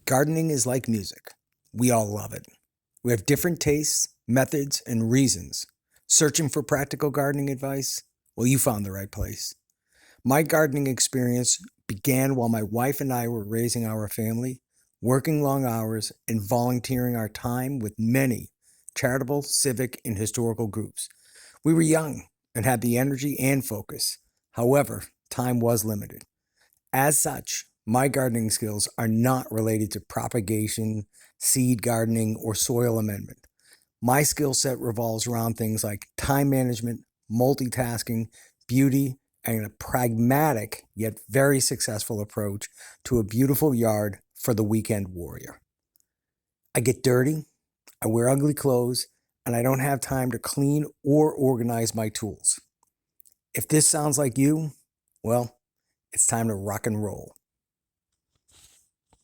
Gardening is like music. We all love it. We have different tastes, methods, and reasons. Searching for practical gardening advice? Well, you found the right place. My gardening experience began while my wife and I were raising our family, working long hours, and volunteering our time with many charitable, civic, and historical groups. We were young and had the energy and focus. However, time was limited. As such, my gardening skills are not related to propagation, seed gardening, or soil amendment. My skill set revolves around things like time management, multitasking, beauty, and a pragmatic yet very successful approach to a beautiful yard for the weekend warrior. I get dirty, I wear ugly clothes, and I don't have time to clean or organize my tools. If this sounds like you, well, it's time to rock and roll.